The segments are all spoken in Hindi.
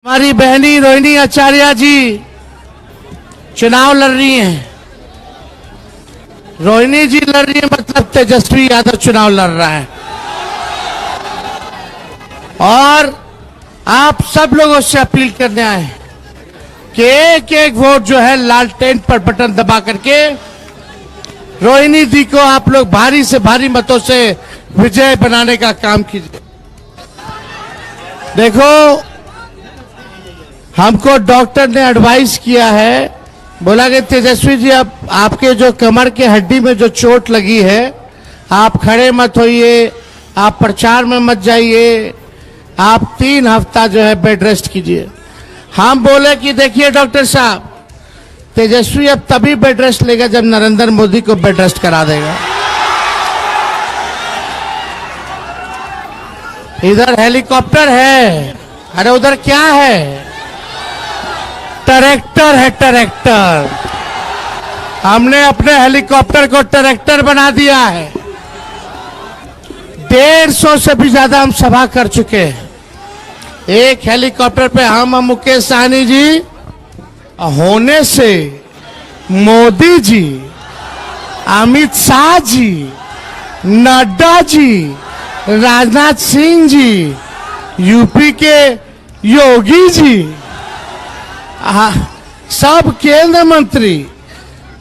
हमारी बहनी रोहिणी आचार्य जी चुनाव लड़ रही हैं। रोहिणी जी लड़ रही है मतलब तेजस्वी यादव चुनाव लड़ रहा है। और आप सब लोगों से अपील करने आए कि एक एक वोट जो है लालटेन पर बटन दबा करके रोहिणी जी को आप लोग भारी से भारी मतों से विजय बनाने का काम कीजिए। देखो, हमको डॉक्टर ने एडवाइस किया है, बोला कि तेजस्वी जी आपके जो कमर के हड्डी में जो चोट लगी है, आप खड़े मत होइए, आप प्रचार में मत जाइए, आप 3 हफ्ता जो है बेड रेस्ट कीजिए। हम बोले कि देखिए डॉक्टर साहब, तेजस्वी अब तभी बेड रेस्ट लेगा जब नरेंद्र मोदी को बेड रेस्ट करा देगा। इधर हेलीकॉप्टर है, अरे उधर क्या है? ट्रैक्टर है, ट्रैक्टर। हमने अपने हेलीकॉप्टर को ट्रैक्टर बना दिया है। 150 से भी ज्यादा हम सभा कर चुके हैं। एक हेलीकॉप्टर पे हम मुकेश सहनी जी होने से मोदी जी, अमित शाह जी, नड्डा जी, राजनाथ सिंह जी, यूपी के योगी जी, सब केंद्र मंत्री,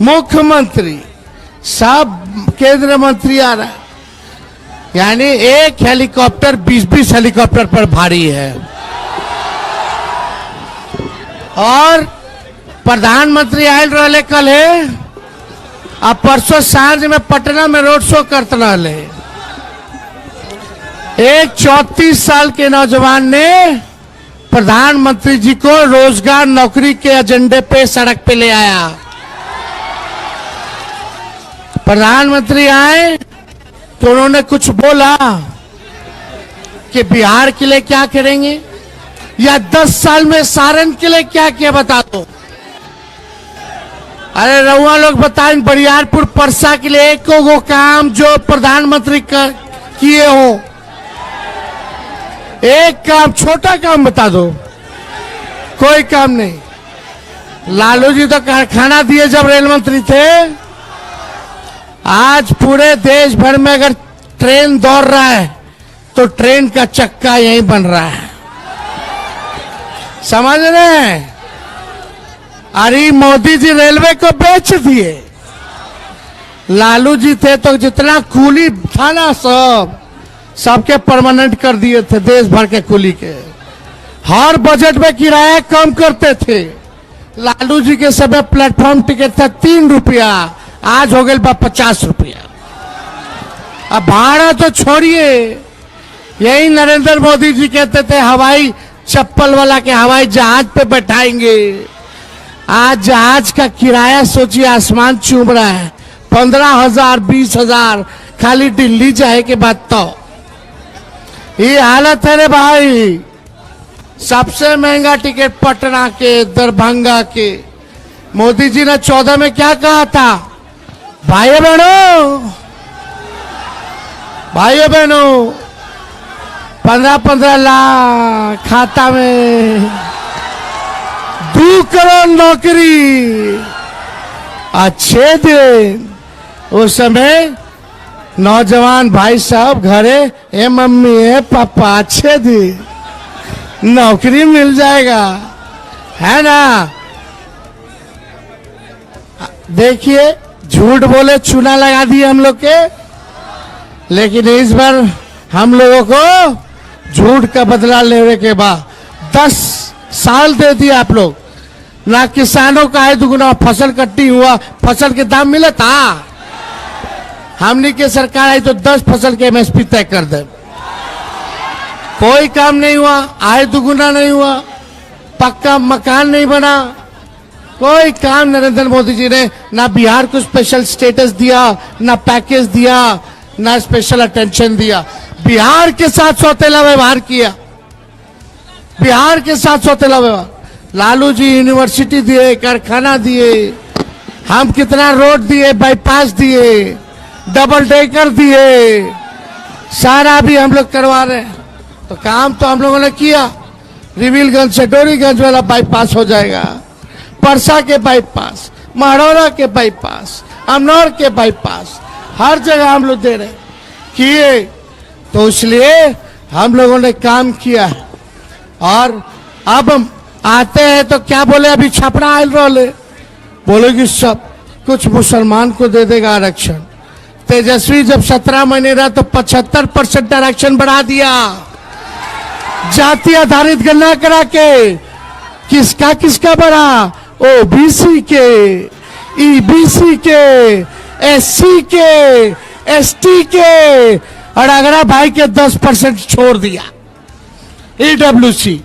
मुख्यमंत्री, सब केंद्र मंत्री आ रहा है। यानी एक हेलीकॉप्टर 20-20 हेलीकॉप्टर पर भारी है। और प्रधानमंत्री आयल रहे कल है, अब परसों सांझ में पटना में रोड शो करते रहे। एक 34 साल के नौजवान ने प्रधानमंत्री जी को रोजगार नौकरी के एजेंडे पे सड़क पे ले आया। प्रधानमंत्री आए तो उन्होंने कुछ बोला कि बिहार के लिए क्या करेंगे, या 10 साल में सारण के लिए क्या किया बता दो। अरे रउआ लोग बताएं, बरियारपुर परसा के लिए एक वो काम जो प्रधानमंत्री किए हो, एक काम, छोटा काम बता दो। कोई काम नहीं। लालू जी तो कारखाना दिए जब रेल मंत्री थे। आज पूरे देश भर में अगर ट्रेन दौड़ रहा है तो ट्रेन का चक्का यहीं बन रहा है। समझ रहे हैं? अरे मोदी जी रेलवे को बेच दिए। लालू जी थे तो जितना कूली था ना सबके परमानेंट कर दिए थे, देश भर के कुली के। हर बजट में किराया कम करते थे। लालू जी के समय प्लेटफॉर्म टिकट था 3 रुपया, आज हो गए 50 रुपया। अब भाड़ा तो छोड़िए, यही नरेंद्र मोदी जी कहते थे हवाई चप्पल वाला के हवाई जहाज पे बैठाएंगे। आज जहाज का किराया सोचिए आसमान चूम रहा है, 15,000 20,000 खाली दिल्ली जाए के बाद। तो ये हालत है रे भाई। सबसे महंगा टिकट पटना के, दरभंगा के। मोदी जी ने 14 में क्या कहा था? भाइयों बहनों 15-15 लाख खाता में, 2 करोड़ नौकरी। अच्छे दिन उस समय नौजवान भाई साहब घरे, ए मम्मी ए पापा, अच्छे दिन नौकरी मिल जाएगा, है ना? देखिए, झूठ बोले चूना लगा दिए हम लोग के। लेकिन इस बार हम लोगों को झूठ का बदला लेने के बाद 10 साल दे दिए आप लोग। ना किसानों का है दुगुना फसल कट्टी हुआ, फसल के दाम मिला था। हमने के सरकार आई तो 10 फसल के एमएसपी तय कर दे। कोई काम नहीं हुआ, आय दुगुना नहीं हुआ, पक्का मकान नहीं बना, कोई काम नरेंद्र मोदी जी ने ना बिहार को स्पेशल स्टेटस दिया, ना पैकेज दिया, ना स्पेशल अटेंशन दिया। बिहार के साथ सौतेला व्यवहार किया, बिहार के साथ सौतेला व्यवहार। लालू जी यूनिवर्सिटी दिए, कारखाना दिए, हम कितना रोड दिए, बाईपास दिए, डबल डेकर दिए, सारा भी हम लोग करवा रहे हैं। तो काम तो हम लोगों ने किया। रिविलगंज से डोरीगंज वाला बाईपास हो जाएगा, परसा के बाईपास, महरौरा के बाईपास, अमनौर के बाईपास, हर जगह हम लोग दे रहे किए। तो इसलिए हम लोगों ने काम किया है। और अब हम आते हैं तो क्या बोले, अभी छपरा आयल रोले बोले कि सब कुछ मुसलमान को दे देगा आरक्षण। तेजस्वी जब 17 महीने रहा तो 75% आरक्षण बढ़ा दिया, जाति आधारित गणना करा के। किसका किसका बढ़ा? ओबीसी के, ईबीसी के, एससी के, एसटी के, और अगरा भाई के 10% छोड़ दिया, ईडब्ल्यूसी।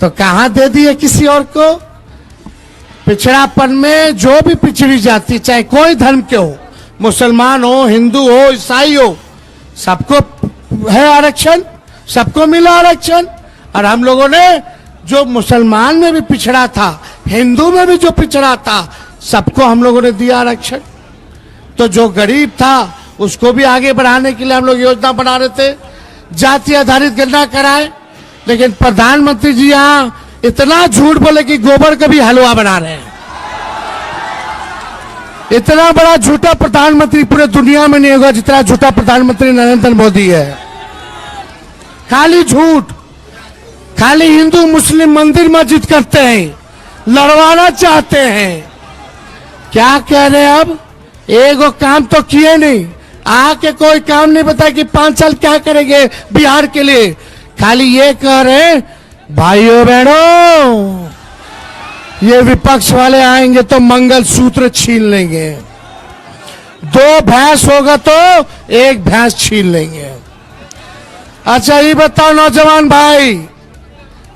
तो कहां दे दिए किसी और को? पिछड़ापन में जो भी पिछड़ी जाति, चाहे कोई धर्म के हो, मुसलमान हो, हिंदू हो, ईसाई हो, सबको है आरक्षण, सबको मिला आरक्षण। और हम लोगों ने जो मुसलमान में भी पिछड़ा था, हिंदू में भी जो पिछड़ा था, सबको हम लोगों ने दिया आरक्षण। तो जो गरीब था उसको भी आगे बढ़ाने के लिए हम लोग योजना बना रहे थे, जाति आधारित गणना कराए। लेकिन प्रधानमंत्री जी यहां इतना झूठ बोले कि गोबर का भी हलवा बना रहे हैं। इतना बड़ा झूठा प्रधानमंत्री पूरे दुनिया में नहीं होगा जितना झूठा प्रधानमंत्री नरेंद्र मोदी है। खाली झूठ, खाली हिंदू मुस्लिम मंदिर मस्जिद करते हैं, लड़वाना चाहते हैं। क्या कह रहे हैं अब? एगो काम तो किए नहीं, आके कोई काम नहीं बताया कि 5 साल क्या करेंगे बिहार के लिए। खाली ये कह रहे भाइयों बहनों, ये विपक्ष वाले आएंगे तो मंगल सूत्र छीन लेंगे, 2 भैंस होगा तो 1 भैंस छीन लेंगे। अच्छा ये बताओ नौजवान भाई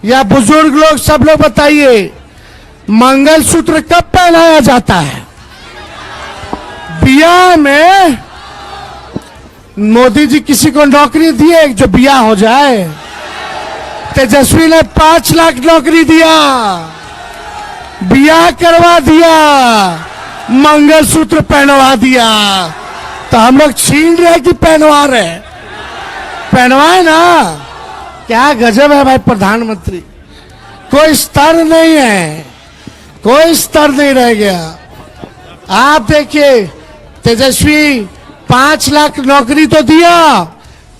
या बुजुर्ग लोग, सब लोग बताइए, मंगल सूत्र कब पहनाया जाता है? बियाह में। मोदी जी किसी को नौकरी दिए जो बियाह हो जाए? तेजस्वी ने 5 लाख नौकरी दिया, बियाह करवा दिया, मंगलसूत्र पहनवा दिया। तो हम लोग छीन रहे कि पहनवा रहे? पहनवाए ना। क्या गजब है भाई प्रधानमंत्री, कोई स्तर नहीं है, कोई स्तर नहीं रह गया। आप देखिए तेजस्वी 5 लाख नौकरी तो दिया,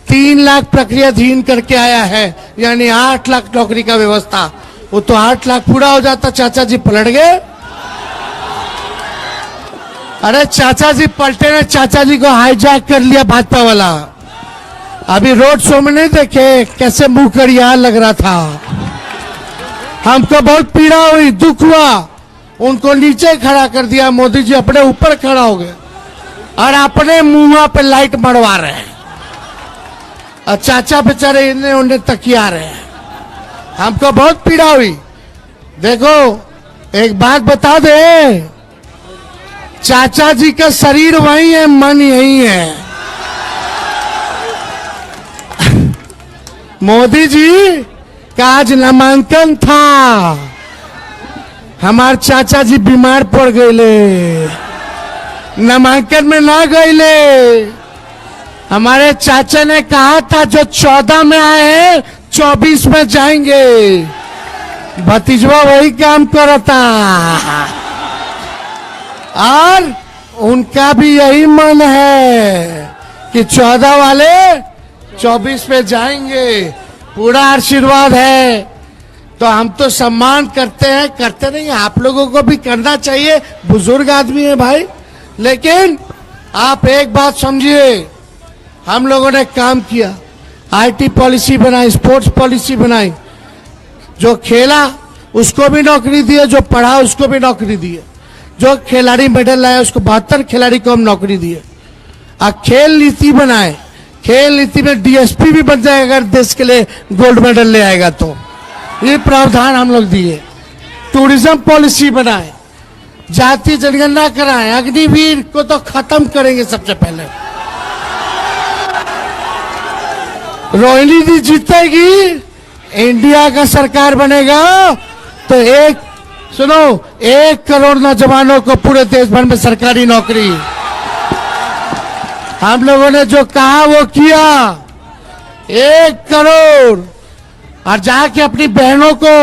3 लाख प्रक्रियाधीन करके आया है, यानी 8 लाख नौकरी का व्यवस्था। वो तो 8 लाख पूरा हो जाता, चाचा जी पलट गए। अरे चाचा जी पलटे ने, चाचा जी को हाईजैक कर लिया भाजपा वाला। अभी रोड शो में नहीं देखे कैसे मुंह करिया लग रहा था? हमको बहुत पीड़ा हुई, दुख हुआ। उनको नीचे खड़ा कर दिया, मोदी जी अपने ऊपर खड़ा हो गए और अपने मुंह पे लाइट मरवा रहे हैं, और चाचा बेचारे इन्हें उन्हें तकिया रहे हैं। हमको बहुत पीड़ा हुई। देखो एक बात बता दे, चाचा जी का शरीर वही है, मन यही है। मोदी जी का आज नामांकन था, हमारे चाचा जी बीमार पड़ गए, नामांकन में ना गए। हमारे चाचा ने कहा था जो 14 में आए हैं 24 में जाएंगे। भतीजवा वही काम करता और उनका भी यही मन है कि 14 वाले 24 में जाएंगे। पूरा आशीर्वाद है। तो हम तो सम्मान करते हैं, करते नहीं, आप लोगों को भी करना चाहिए, बुजुर्ग आदमी है भाई। लेकिन आप एक बात समझिए, हम लोगों ने काम किया, आईटी पॉलिसी बनाई, स्पोर्ट्स पॉलिसी बनाई। जो खेला उसको भी नौकरी दिए, जो पढ़ा उसको भी नौकरी दिए, जो खिलाड़ी मेडल लाया उसको 72 खिलाड़ी को हम नौकरी दिए। अब खेल नीति बनाए, खेल नीति में डीएसपी भी बन जाएगा अगर देश के लिए गोल्ड मेडल ले आएगा तो। ये प्रावधान हम लोग दिए। टूरिज्म पॉलिसी बनाए, जाति जनगणना कराएं, अग्निवीर को तो खत्म करेंगे सबसे पहले। रोहिणी जी जीतेगी, इंडिया का सरकार बनेगा तो 1 करोड़ नौजवानों को पूरे देश भर में सरकारी नौकरी। हम लोगों ने जो कहा वो किया। 1 करोड़ और जाके अपनी बहनों को,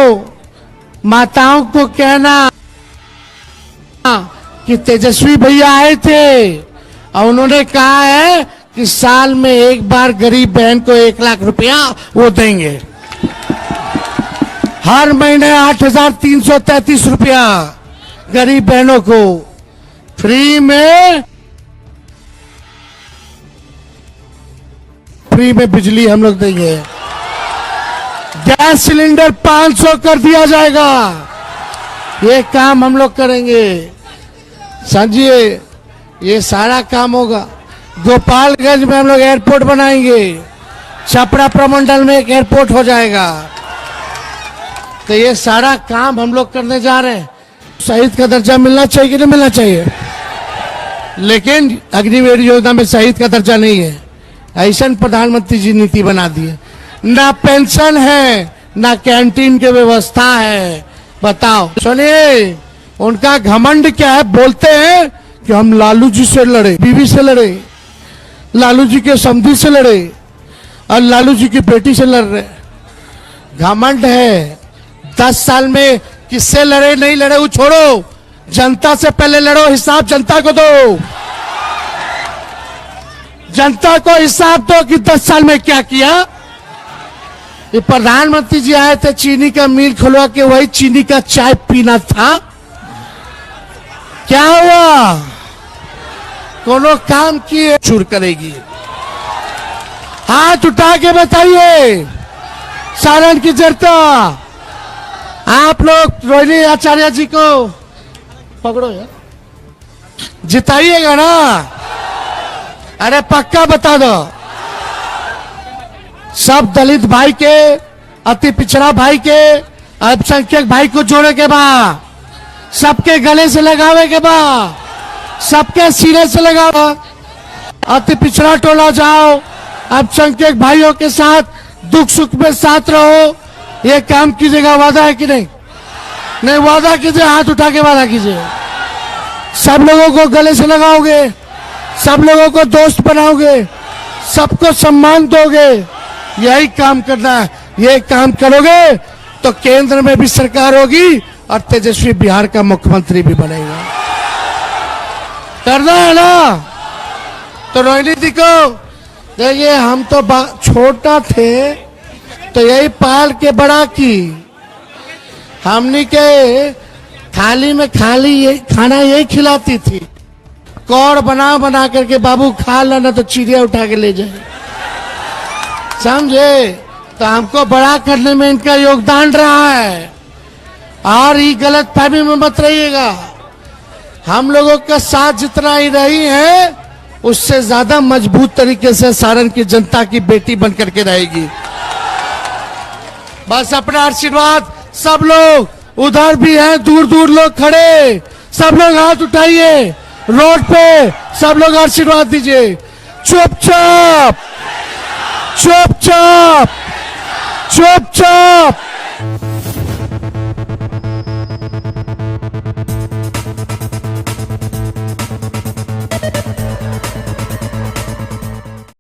माताओं को कहना कि तेजस्वी भैया आए थे और उन्होंने कहा है कि साल में एक बार गरीब बहन को 1 लाख रुपया वो देंगे, हर महीने 8,333 रुपया गरीब बहनों को फ्री में बिजली हम लोग देंगे, गैस सिलेंडर 500 कर दिया जाएगा। ये काम हम लोग करेंगे, समझिए। ये सारा काम होगा। गोपालगंज में हम लोग एयरपोर्ट बनाएंगे, छपरा प्रमंडल में एक एयरपोर्ट हो जाएगा। तो ये सारा काम हम लोग करने जा रहे हैं। शहीद का दर्जा मिलना चाहिए कि नहीं मिलना चाहिए? लेकिन अग्निवीर योजना में शहीद का दर्जा नहीं है। ऐसा प्रधानमंत्री जी नीति बना दी है, ना पेंशन है ना कैंटीन की व्यवस्था है। बताओ, सुनिए, उनका घमंड क्या है? बोलते हैं कि हम लालू जी से लड़े, बीवी से लड़े, लालू जी के समधी से लड़े और लालू जी की बेटी से लड़ रहे। घमंड है। 10 साल में किससे लड़े नहीं लड़े वो छोड़ो, जनता से पहले लड़ो, हिसाब जनता को दो। जनता को हिसाब दो कि 10 साल में क्या किया। ये प्रधानमंत्री जी आए थे, चीनी का मिल खुलवा के वही चीनी का चाय पीना था। क्या हुआ? कोनो काम किए चूर करेगी। हाथ उठा के बताइए, सारण की जनता, आप लोग रोहिणी आचार्य जी को पकड़ो यार, जिताइएगा ना? अरे पक्का बता दो। सब दलित भाई के, अति पिछड़ा भाई के, अल्पसंख्यक भाई को जोड़े के बाद, सबके गले से लगावे के बाद, सबके सिरे से लगाओ। अति पिछड़ा टोला जाओ, अल्पसंख्यक भाइयों के साथ दुख सुख में साथ रहो। ये काम कीजिएगा, वादा है कि नहीं? नहीं, वादा कीजिए, हाथ उठा के वादा कीजिए। सब लोगों को गले से लगाओगे, सब लोगों को दोस्त बनाओगे, सबको सम्मान दोगे। यही काम करना है। ये काम करोगे तो केंद्र में भी सरकार होगी और तेजस्वी बिहार का मुख्यमंत्री भी बनेगा। करना है ना? तो रोहिणी जी को देखिए, हम तो छोटा थे तो यही पाल के बड़ा की, हमनी के थाली में खाना यही खिलाती थी। कौड़ बना बना करके बाबू खा लेना तो चिड़िया उठा के ले जाए, समझे? तो हमको बड़ा करने में इनका योगदान रहा है। और ये गलत फहमी में मत रहिएगा। हम लोगों का साथ जितना ही रही है, उससे ज्यादा मजबूत तरीके से सारण की जनता की बेटी बन करके रहेगी। बस अपना आशीर्वाद, सब लोग उधर भी हैं, दूर दूर लोग खड़े, सब लोग हाथ उठाइए, रोड पे सब लोग आशीर्वाद दीजिए। चुपचाप चुपचाप चुपचाप